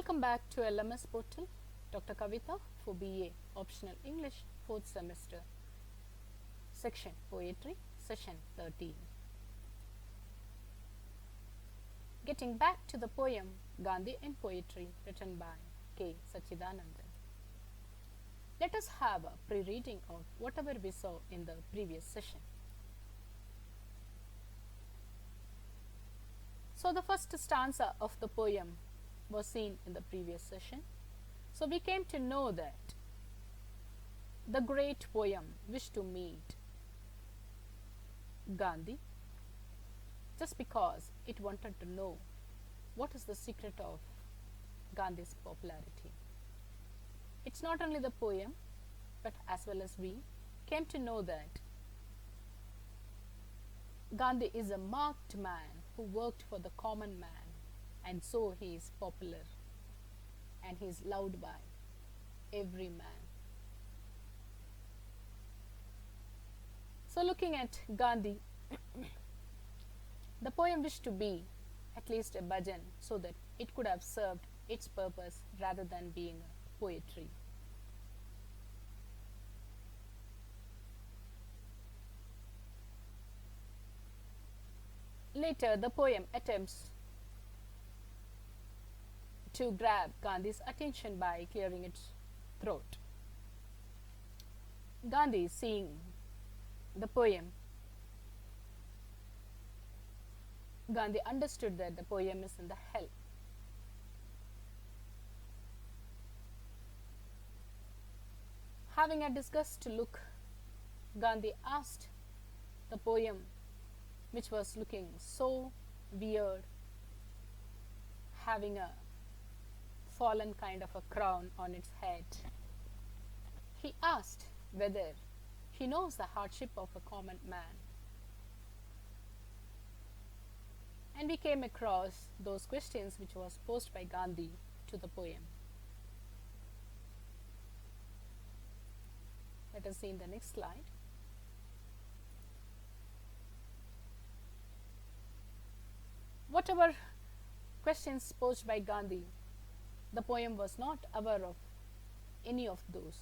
Welcome back to LMS portal. Dr. Kavitha for BA Optional English 4th semester. Section Poetry, Session 13. Getting back to the poem Gandhi in Poetry written by K. Satchidanandan. Let us have a pre-reading of whatever we saw in the previous session. So the first stanza of the poem was seen in the previous session. So we came to know that the great poem wished to meet Gandhi just because it wanted to know what is the secret of Gandhi's popularity. It's not only the poem, but as well as we came to know that Gandhi is a marked man who worked for the common man, and so he is popular and he is loved by every man. So looking at Gandhi, the poem wished to be at least a bhajan so that it could have served its purpose rather than being a poetry. Later, the poem attempts to grab Gandhi's attention by clearing its throat. Gandhi, seeing the poem, Gandhi understood that the poem is in the hell. Having a disgust look, Gandhi asked the poem, which was looking so weird, having a fallen kind of a crown on its head. He asked whether he knows the hardship of a common man. And we came across those questions which was posed by Gandhi to the poem. Let us see in the next slide. Whatever questions posed by Gandhi, the poem was not aware of any of those.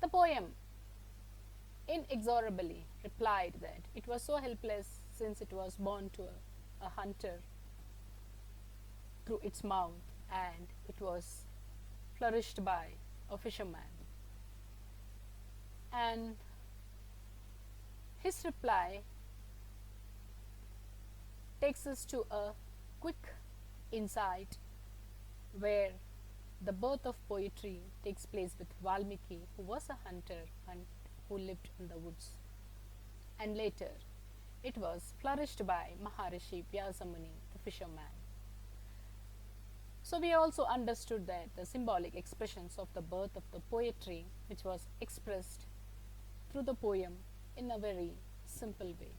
The poem inexorably replied that it was so helpless since it was born to a hunter through its mouth, and it was flourished by a fisherman. And his reply takes us to a quick insight where the birth of poetry takes place with Valmiki, who was a hunter and who lived in the woods. And later, it was flourished by Maharishi Vyasamuni, the fisherman. So we also understood that the symbolic expressions of the birth of the poetry, which was expressed through the poem in a very simple way.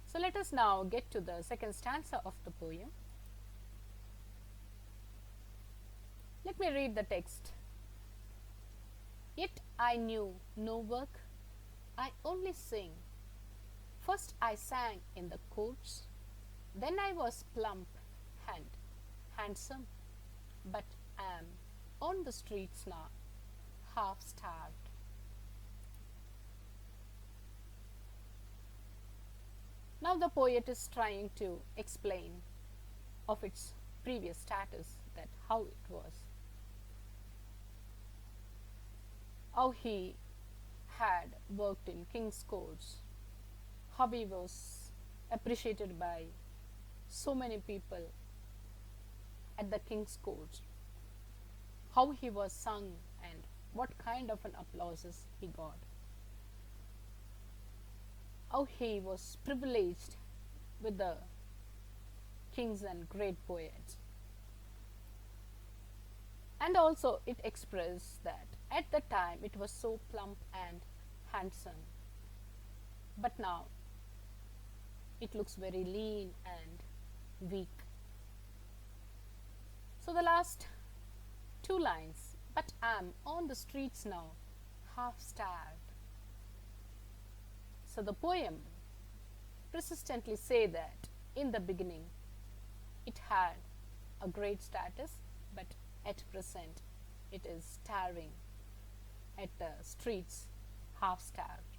So let us now get to the second stanza of the poem. Let me read the text. Yet I knew no work, I only sing. First I sang in the courts, then I was plump and handsome, but am on the streets now, half starved. Now the poet is trying to explain of its previous status, that how it was. How he had worked in king's courts, how he was appreciated by so many people at the king's courts, how he was sung and what kind of an applauses he got. How he was privileged with the kings and great poets. And also it expressed that at the time it was so plump and handsome, but now it looks very lean and weak. So the last two lines, but am on the streets now, half starved. So the poem persistently say that in the beginning it had a great status, but at present it is starving at the streets, half starved.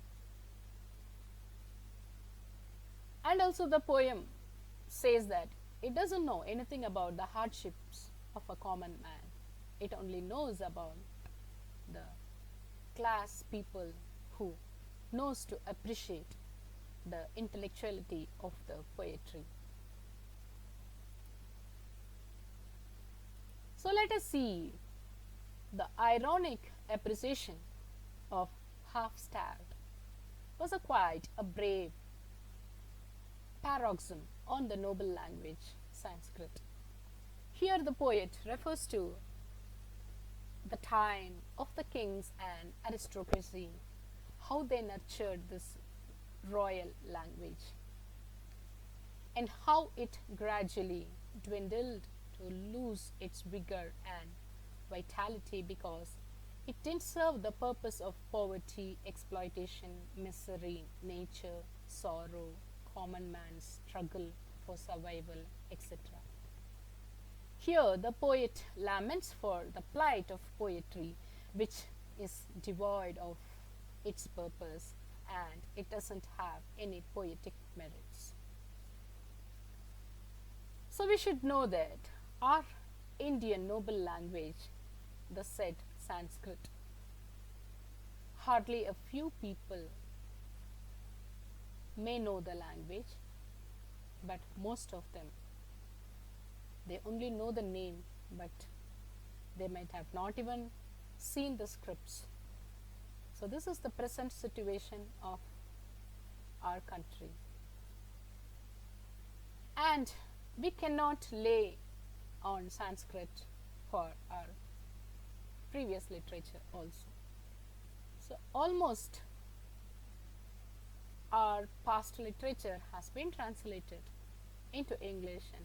And also the poem says that it doesn't know anything about the hardships of a common man. It only knows about the class people who knows to appreciate the intellectuality of the poetry. So let us see the ironic appreciation of half-starved was quite a brave paroxysm on the noble language Sanskrit. Here the poet refers to the time of the kings and aristocracy, how they nurtured this royal language and how it gradually dwindled to lose its vigor and vitality because it didn't serve the purpose of poverty, exploitation, misery, nature, sorrow, common man's struggle for survival, etc. Here the poet laments for the plight of poetry, which is devoid of its purpose and it doesn't have any poetic merits. So we should know that our Indian noble language, the said Sanskrit, hardly a few people may know the language, but most of them, they only know the name, but they might have not even seen the scripts. So this is the present situation of our country. And we cannot lay on Sanskrit for our previous literature also. So almost our past literature has been translated into English and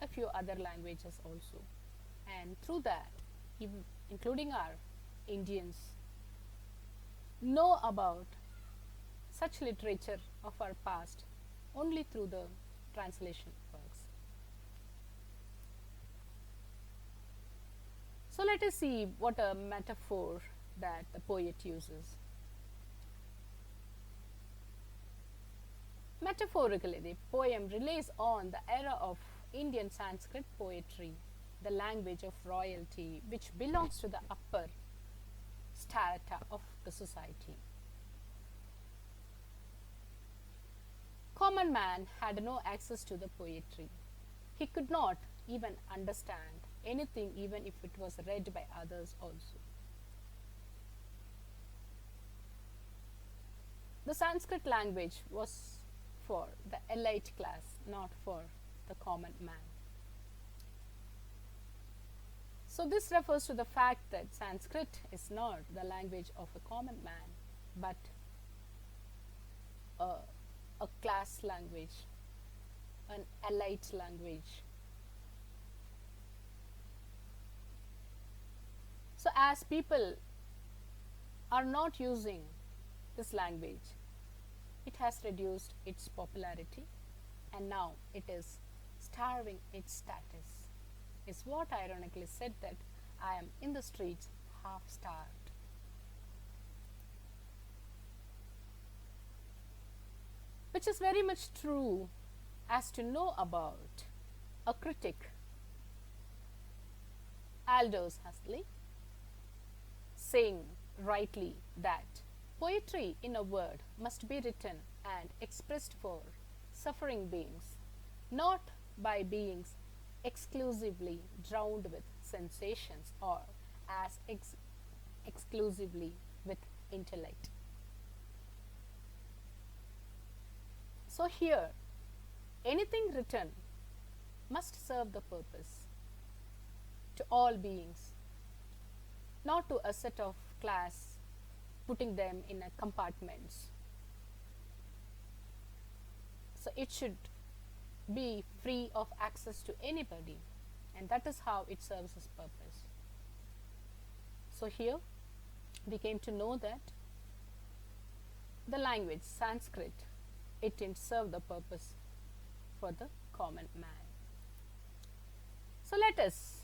a few other languages also. And through that, even including our Indians, know about such literature of our past only through the translation works. So let us see what a metaphor that the poet uses. Metaphorically, the poem relays on the era of Indian Sanskrit poetry, the language of royalty, which belongs to the upper strata of the society. Common man had no access to the poetry. He could not even understand anything, even if it was read by others also. The Sanskrit language was for the elite class, not for the common man. So this refers to the fact that Sanskrit is not the language of a common man, but a class language, an elite language. So as people are not using this language, it has reduced its popularity and now it is starving its status. Is what ironically said that I am in the streets half starved. Which is very much true as to know about a critic, Aldous Huxley, saying rightly that poetry in a word must be written and expressed for suffering beings, not by beings exclusively drowned with sensations or as exclusively with intellect. So here, anything written must serve the purpose to all beings, not to a set of class, putting them in a compartments. So it should be free of access to anybody, and that is how it serves its purpose. So here we came to know that the language Sanskrit it didn't serve the purpose for the common man. So let us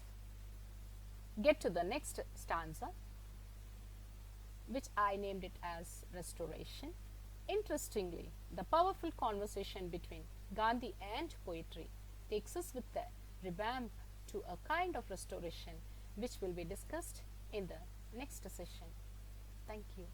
get to the next stanza, which I named it as Restoration. Interestingly, the powerful conversation between Gandhi and poetry takes us with the revamp to a kind of restoration which will be discussed in the next session. Thank you.